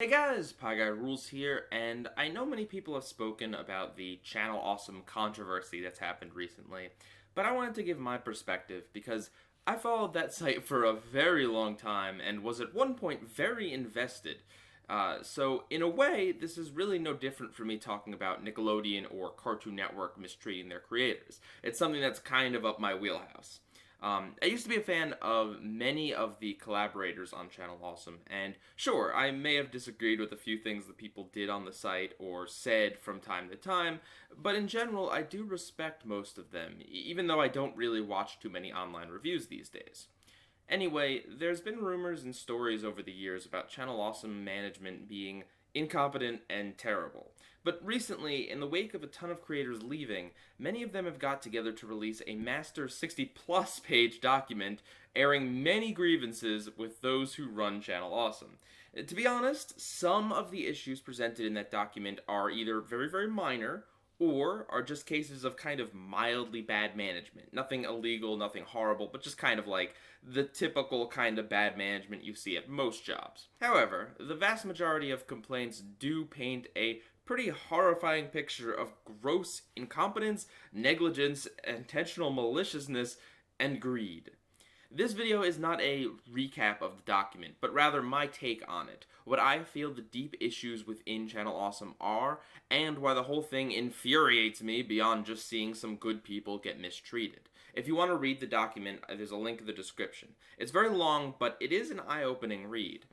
Hey guys, PIEGUYRULZ here, and I know many people have spoken about the Channel Awesome controversy that's happened recently, but I wanted to give my perspective because I followed that site for a very long time and was at one point very invested. So in a way, this is really no different from me talking about Nickelodeon or Cartoon Network mistreating their creators. It's something that's kind of up my wheelhouse. I used to be a fan of many of the collaborators on Channel Awesome, and sure, I may have disagreed with a few things that people did on the site or said from time to time, but in general, I do respect most of them, even though I don't really watch too many online reviews these days. Anyway, there's been rumors and stories over the years about Channel Awesome management being incompetent and terrible. But recently, in the wake of a ton of creators leaving, many of them have got together to release a master 60-plus page document airing many grievances with those who run Channel Awesome. To be honest, some of the issues presented in that document are either very, very minor or are just cases of kind of mildly bad management. Nothing illegal, nothing horrible, but just kind of like the typical kind of bad management you see at most jobs. However, the vast majority of complaints do paint a pretty horrifying picture of gross incompetence, negligence, intentional maliciousness, and greed. This video is not a recap of the document, but rather my take on it, what I feel the deep issues within Channel Awesome are, and why the whole thing infuriates me beyond just seeing some good people get mistreated. If you want to read the document, there's a link in the description. It's very long, but it is an eye-opening read.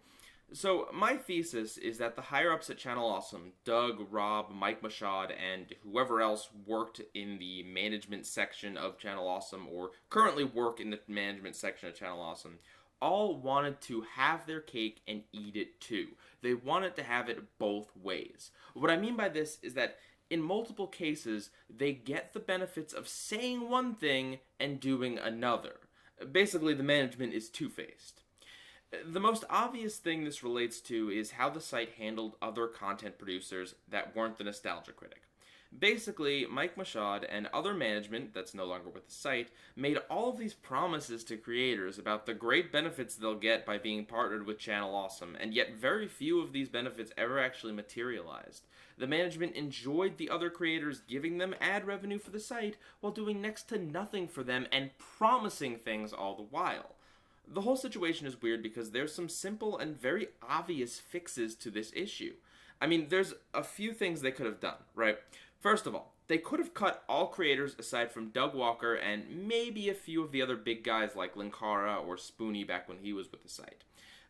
So, my thesis is that the higher-ups at Channel Awesome, Doug, Rob, Mike Machad, and whoever else worked in the management section of Channel Awesome, or currently work in the management section of Channel Awesome, all wanted to have their cake and eat it too. They wanted to have it both ways. What I mean by this is that in multiple cases, they get the benefits of saying one thing and doing another. Basically, the management is two-faced. The most obvious thing this relates to is how the site handled other content producers that weren't the Nostalgia Critic. Basically, Mike Machad and other management that's no longer with the site made all of these promises to creators about the great benefits they'll get by being partnered with Channel Awesome, and yet very few of these benefits ever actually materialized. The management enjoyed the other creators giving them ad revenue for the site while doing next to nothing for them and promising things all the while. The whole situation is weird because there's some simple and very obvious fixes to this issue. I mean, there's a few things they could have done, right? First of all, they could have cut all creators aside from Doug Walker and maybe a few of the other big guys like Linkara or Spoonie back when he was with the site.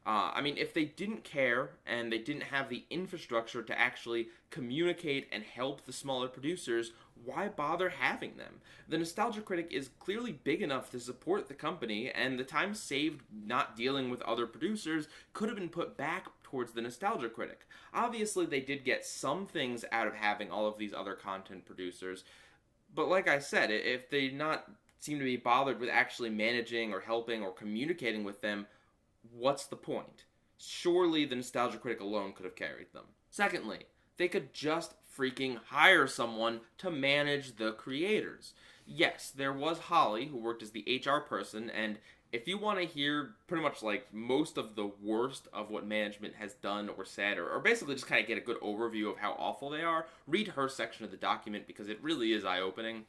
I mean, if they didn't care and they didn't have the infrastructure to actually communicate and help the smaller producers, why bother having them? The Nostalgia Critic is clearly big enough to support the company, and the time saved not dealing with other producers could have been put back towards the Nostalgia Critic. Obviously, they did get some things out of having all of these other content producers, but like I said, if they not seem to be bothered with actually managing or helping or communicating with them, what's the point? Surely the Nostalgia Critic alone could have carried them. Secondly, they could just freaking hire someone to manage the creators. Yes, there was Holly, who worked as the HR person, and if you want to hear pretty much like most of the worst of what management has done or said, or basically just kind of get a good overview of how awful they are, read her section of the document because it really is eye-opening.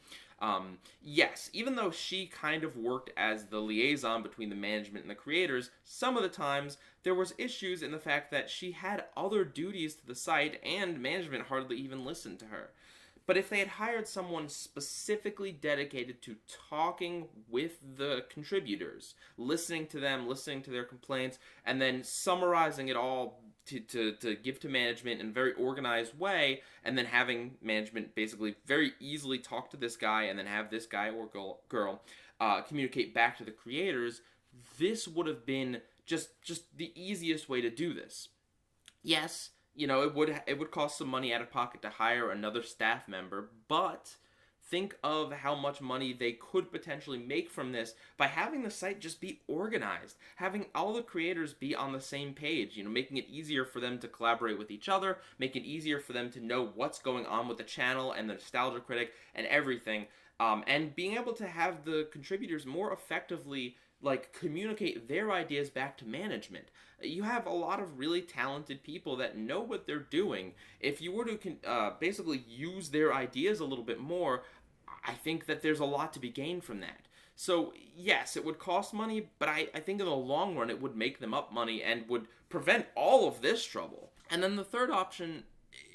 Yes, even though she kind of worked as the liaison between the management and the creators, some of the times there was issues in the fact that she had other duties to the site and management hardly even listened to her. But if they had hired someone specifically dedicated to talking with the contributors, listening to them, listening to their complaints, and then summarizing it all to give to management in a very organized way, and then having management basically very easily talk to this guy and then have this guy or girl communicate back to the creators, this would have been just the easiest way to do this. Yes, you know, it would cost some money out of pocket to hire another staff member, but think of how much money they could potentially make from this by having the site just be organized, having all the creators be on the same page, you know, making it easier for them to collaborate with each other, making it easier for them to know what's going on with the channel and the Nostalgia Critic and everything, and being able to have the contributors more effectively like communicate their ideas back to management. You have a lot of really talented people that know what they're doing. If you were to basically use their ideas a little bit more, I think that there's a lot to be gained from that. So, yes, it would cost money, but I think in the long run it would make them up money and would prevent all of this trouble. And then the third option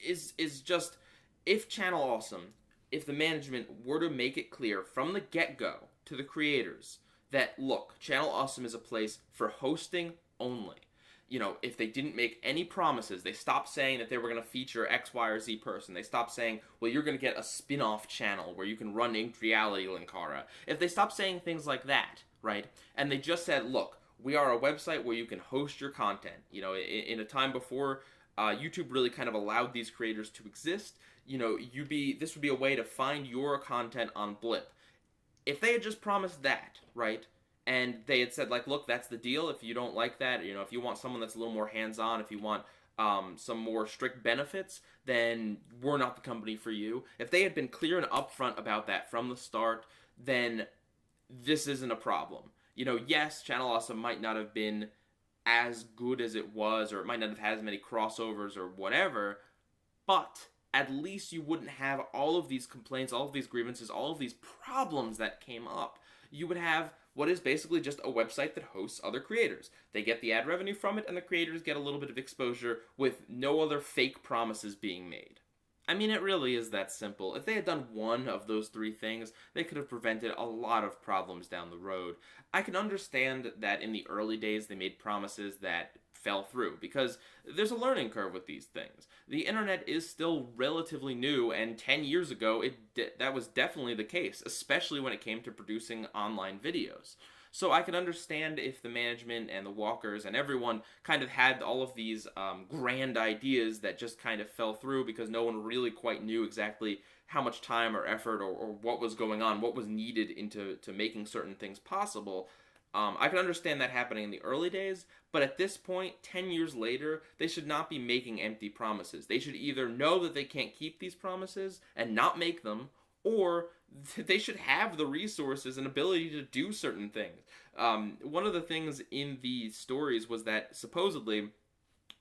is just, if Channel Awesome, if the management were to make it clear from the get-go to the creators that, look, Channel Awesome is a place for hosting only. You know, if they didn't make any promises, they stopped saying that they were going to feature X, Y, or Z person. They stopped saying, well, you're going to get a spin-off channel where you can run inked reality, Linkara. If they stopped saying things like that, right, and they just said, look, we are a website where you can host your content. You know, in a time before YouTube really kind of allowed these creators to exist, you know, this would be a way to find your content on Blip. If they had just promised that, right, and they had said, like, look, that's the deal. If you don't like that, you know, if you want someone that's a little more hands-on, if you want some more strict benefits, then we're not the company for you. If they had been clear and upfront about that from the start, then this isn't a problem. You know, yes, Channel Awesome might not have been as good as it was, or it might not have had as many crossovers or whatever, but at least you wouldn't have all of these complaints, all of these grievances, all of these problems that came up. You would have what is basically just a website that hosts other creators. They get the ad revenue from it, and the creators get a little bit of exposure with no other fake promises being made. I mean, it really is that simple. If they had done one of those three things, they could have prevented a lot of problems down the road. I can understand that in the early days they made promises that fell through, because there's a learning curve with these things. The internet is still relatively new, and 10 years ago that was definitely the case, especially when it came to producing online videos. So I can understand if the management and the walkers and everyone kind of had all of these grand ideas that just kind of fell through because no one really quite knew exactly how much time or effort or what was going on, what was needed into making certain things possible. I can understand that happening in the early days, but at this point, 10 years later, they should not be making empty promises. They should either know that they can't keep these promises and not make them, or they should have the resources and ability to do certain things. One of the things in the stories was that supposedly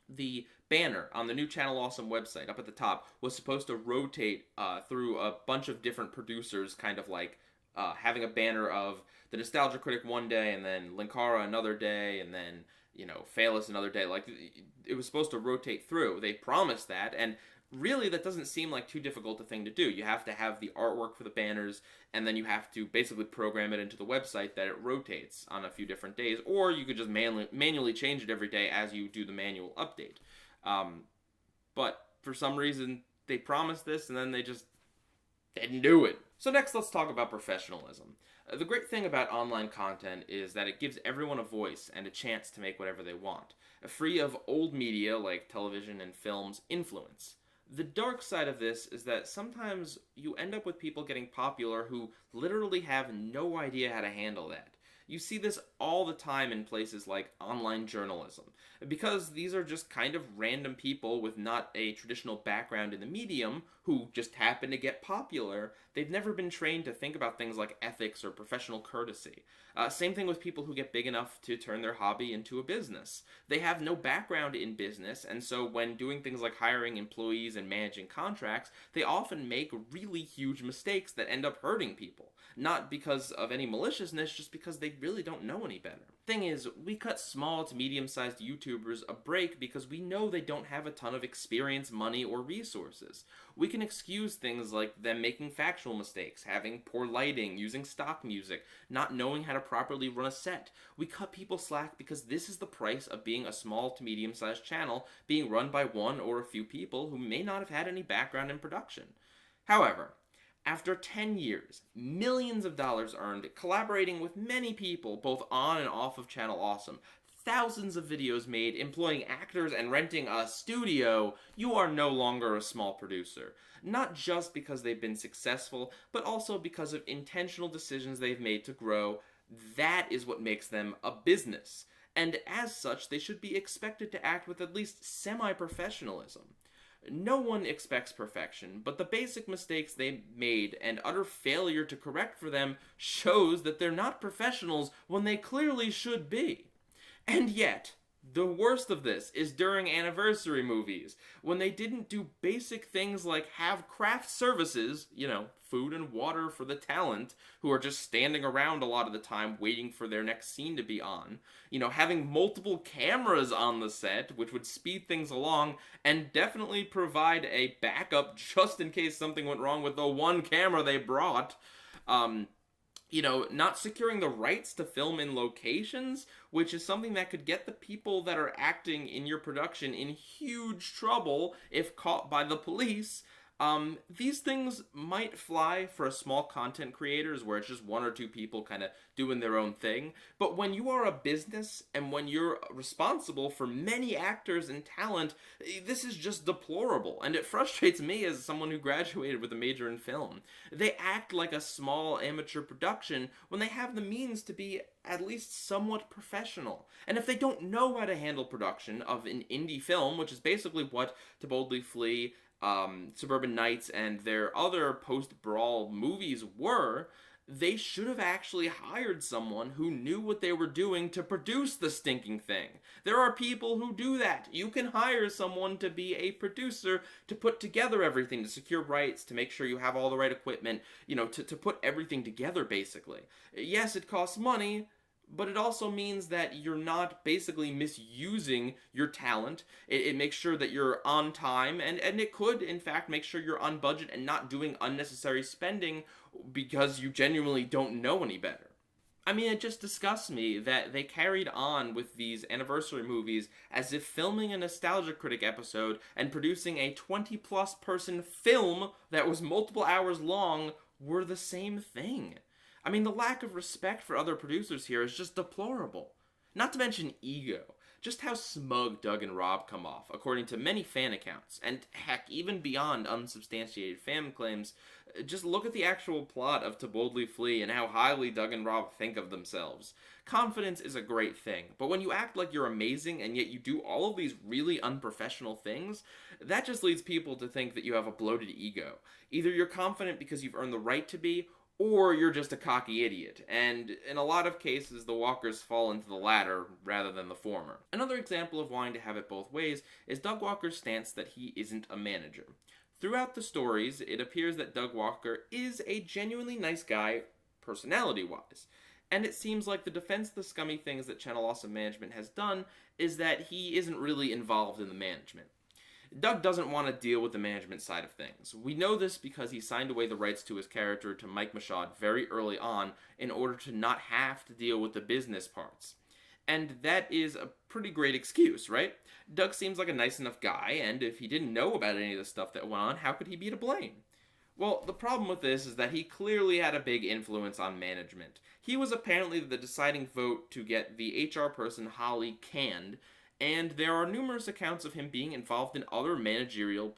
the banner on the new Channel Awesome website up at the top was supposed to rotate through a bunch of different producers, kind of like having a banner of the Nostalgia Critic one day, and then Linkara another day, and then, you know, Phaelus another day. Like, it was supposed to rotate through. They promised that, and really that doesn't seem like too difficult a thing to do. You have to have the artwork for the banners, and then you have to basically program it into the website that it rotates on a few different days, or you could just manually change it every day as you do the manual update. But for some reason, they promised this, and then they just didn't do it. So next, let's talk about professionalism. The great thing about online content is that it gives everyone a voice and a chance to make whatever they want, free of old media like television and film's influence. The dark side of this is that sometimes you end up with people getting popular who literally have no idea how to handle that. You see this all the time in places like online journalism, because these are just kind of random people with not a traditional background in the medium who just happen to get popular. They've never been trained to think about things like ethics or professional courtesy. Same thing with people who get big enough to turn their hobby into a business. They have no background in business, and so when doing things like hiring employees and managing contracts, they often make really huge mistakes that end up hurting people. Not because of any maliciousness, just because they really don't know any better. Thing is, we cut small to medium-sized YouTubers a break because we know they don't have a ton of experience, money, or resources. We can excuse things like them making factual mistakes, having poor lighting, using stock music, not knowing how to properly run a set. We cut people slack because this is the price of being a small to medium-sized channel being run by one or a few people who may not have had any background in production. However, after 10 years, millions of dollars earned, collaborating with many people both on and off of Channel Awesome, thousands of videos made, employing actors and renting a studio, you are no longer a small producer. Not just because they've been successful, but also because of intentional decisions they've made to grow. That is what makes them a business. And as such, they should be expected to act with at least semi-professionalism. No one expects perfection, but the basic mistakes they made and utter failure to correct for them shows that they're not professionals when they clearly should be. And yet, the worst of this is during anniversary movies, when they didn't do basic things like have craft services, food and water for the talent, who are just standing around a lot of the time waiting for their next scene to be on. Having multiple cameras on the set, which would speed things along, and definitely provide a backup just in case something went wrong with the one camera they brought. Not securing the rights to film in locations, which is something that could get the people that are acting in your production in huge trouble if caught by the police. These things might fly for a small content creators where it's just one or two people kind of doing their own thing. But when you are a business and when you're responsible for many actors and talent, this is just deplorable. And it frustrates me as someone who graduated with a major in film. They act like a small amateur production when they have the means to be at least somewhat professional. And if they don't know how to handle production of an indie film, which is basically what To Boldly Flee, Suburban Nights, and their other post-Brawl movies were, they should have actually hired someone who knew what they were doing to produce the stinking thing. There are people who do that. You can hire someone to be a producer, to put together everything, to secure rights, to make sure you have all the right equipment, to put everything together, basically. Yes, it costs money, but it also means that you're not basically misusing your talent. It makes sure that you're on time, and it could, in fact, make sure you're on budget and not doing unnecessary spending because you genuinely don't know any better. I mean, it just disgusts me that they carried on with these anniversary movies as if filming a Nostalgia Critic episode and producing a 20-plus person film that was multiple hours long were the same thing. I mean, the lack of respect for other producers here is just deplorable. Not to mention ego. Just how smug Doug and Rob come off, according to many fan accounts, and heck, even beyond unsubstantiated fan claims. Just look at the actual plot of To Boldly Flee and how highly Doug and Rob think of themselves. Confidence is a great thing, but when you act like you're amazing and yet you do all of these really unprofessional things, that just leads people to think that you have a bloated ego. Either you're confident because you've earned the right to be, or you're just a cocky idiot, and in a lot of cases, the Walkers fall into the latter rather than the former. Another example of wanting to have it both ways is Doug Walker's stance that he isn't a manager. Throughout the stories, it appears that Doug Walker is a genuinely nice guy, personality-wise, and it seems like the defense of the scummy things that Channel Awesome Management has done is that he isn't really involved in the management. Doug doesn't want to deal with the management side of things. We know this because he signed away the rights to his character to Mike Michaud very early on in order to not have to deal with the business parts. And that is a pretty great excuse, right? Doug seems like a nice enough guy, and if he didn't know about any of the stuff that went on, how could he be to blame? Well, the problem with this is that he clearly had a big influence on management. He was apparently the deciding vote to get the HR person Holly canned, and there are numerous accounts of him being involved in other managerial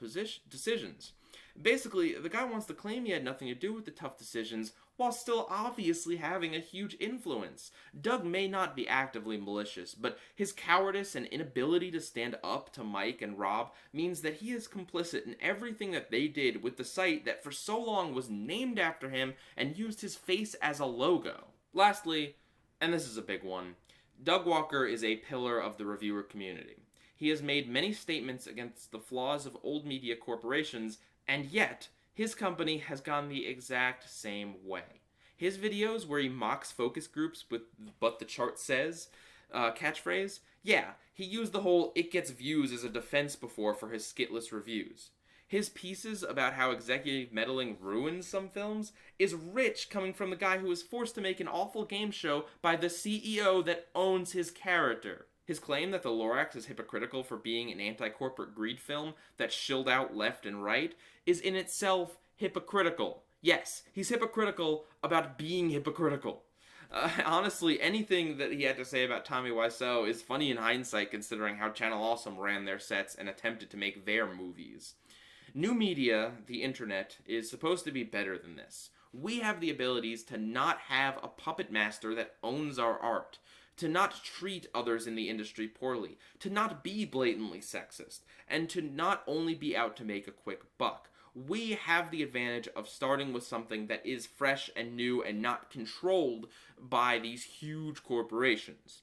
decisions. Basically, the guy wants to claim he had nothing to do with the tough decisions, while still obviously having a huge influence. Doug may not be actively malicious, but his cowardice and inability to stand up to Mike and Rob means that he is complicit in everything that they did with the site that for so long was named after him and used his face as a logo. Lastly, and this is a big one, Doug Walker is a pillar of the reviewer community. He has made many statements against the flaws of old media corporations, and yet, his company has gone the exact same way. His videos where he mocks focus groups with "but the chart says" catchphrase, yeah, he used the whole "it gets views" as a defense before for his skitless reviews. His pieces about how executive meddling ruins some films is rich coming from the guy who was forced to make an awful game show by the CEO that owns his character. His claim that The Lorax is hypocritical for being an anti-corporate greed film that shilled out left and right is in itself hypocritical. Yes, he's hypocritical about being hypocritical. Honestly, anything that he had to say about Tommy Wiseau is funny in hindsight considering how Channel Awesome ran their sets and attempted to make their movies. New media, the internet, is supposed to be better than this. We have the abilities to not have a puppet master that owns our art. to not treat others in the industry poorly, to not be blatantly sexist, and to not only be out to make a quick buck. We have the advantage of starting with something that is fresh and new and not controlled by these huge corporations.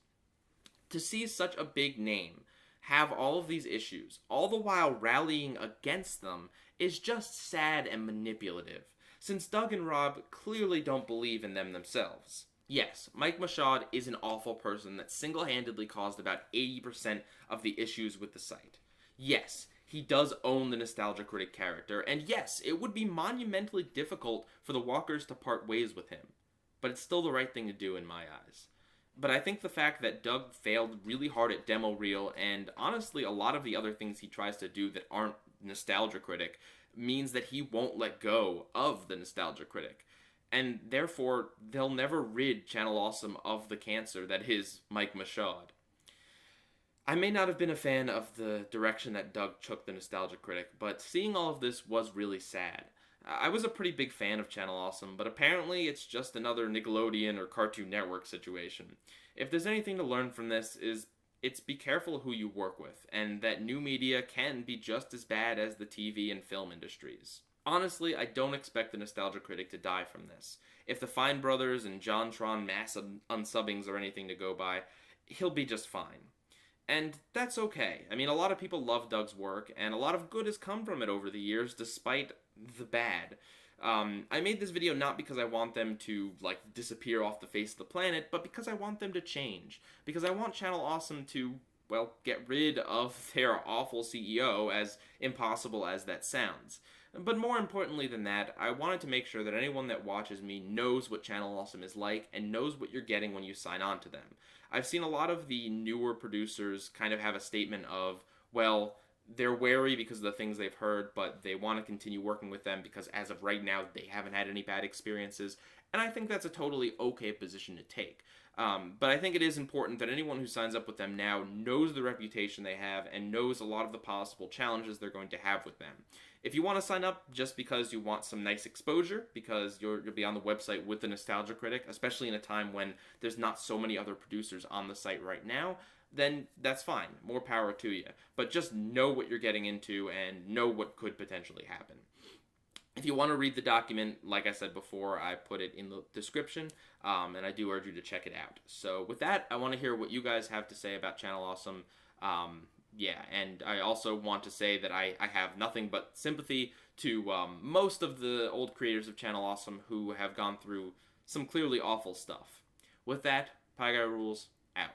To see such a big name have all of these issues, all the while rallying against them, is just sad and manipulative, since Doug and Rob clearly don't believe in them themselves. Yes, Mike Machad is an awful person that single-handedly caused about 80% of the issues with the site. Yes, he does own the Nostalgia Critic character, and yes, it would be monumentally difficult for the Walkers to part ways with him. But it's still the right thing to do in my eyes. But I think the fact that Doug failed really hard at Demo Reel, and honestly a lot of the other things he tries to do that aren't Nostalgia Critic, means that he won't let go of the Nostalgia Critic. And therefore, they'll never rid Channel Awesome of the cancer that is Mike Machad. I may not have been a fan of the direction that Doug took the Nostalgia Critic, but seeing all of this was really sad. I was a pretty big fan of Channel Awesome, but apparently it's just another Nickelodeon or Cartoon Network situation. If there's anything to learn from this, it's be careful who you work with, and that new media can be just as bad as the TV and film industries. Honestly, I don't expect the Nostalgia Critic to die from this. If the Fine Brothers and JonTron mass unsubbings are anything to go by, he'll be just fine. And that's okay. I mean, a lot of people love Doug's work, and a lot of good has come from it over the years, despite the bad. I made this video not because I want them to, disappear off the face of the planet, but because I want them to change. Because I want Channel Awesome to, get rid of their awful CEO, as impossible as that sounds. But more importantly than that, I wanted to make sure that anyone that watches me knows what Channel Awesome is like and knows what you're getting when you sign on to them. I've seen a lot of the newer producers kind of have a statement of, they're wary because of the things they've heard, but they want to continue working with them because as of right now, they haven't had any bad experiences. And I think that's a totally okay position to take. But I think it is important that anyone who signs up with them now knows the reputation they have and knows a lot of the possible challenges they're going to have with them. If you want to sign up just because you want some nice exposure, because you'll be on the website with the Nostalgia Critic, especially in a time when there's not so many other producers on the site right now, then that's fine. More power to you. But just know what you're getting into and know what could potentially happen. If you want to read the document, like I said before, I put it in the description, and I do urge you to check it out. So with that, I want to hear what you guys have to say about Channel Awesome. And I also want to say that I have nothing but sympathy to most of the old creators of Channel Awesome who have gone through some clearly awful stuff. With that, PIEGUYRULZ out.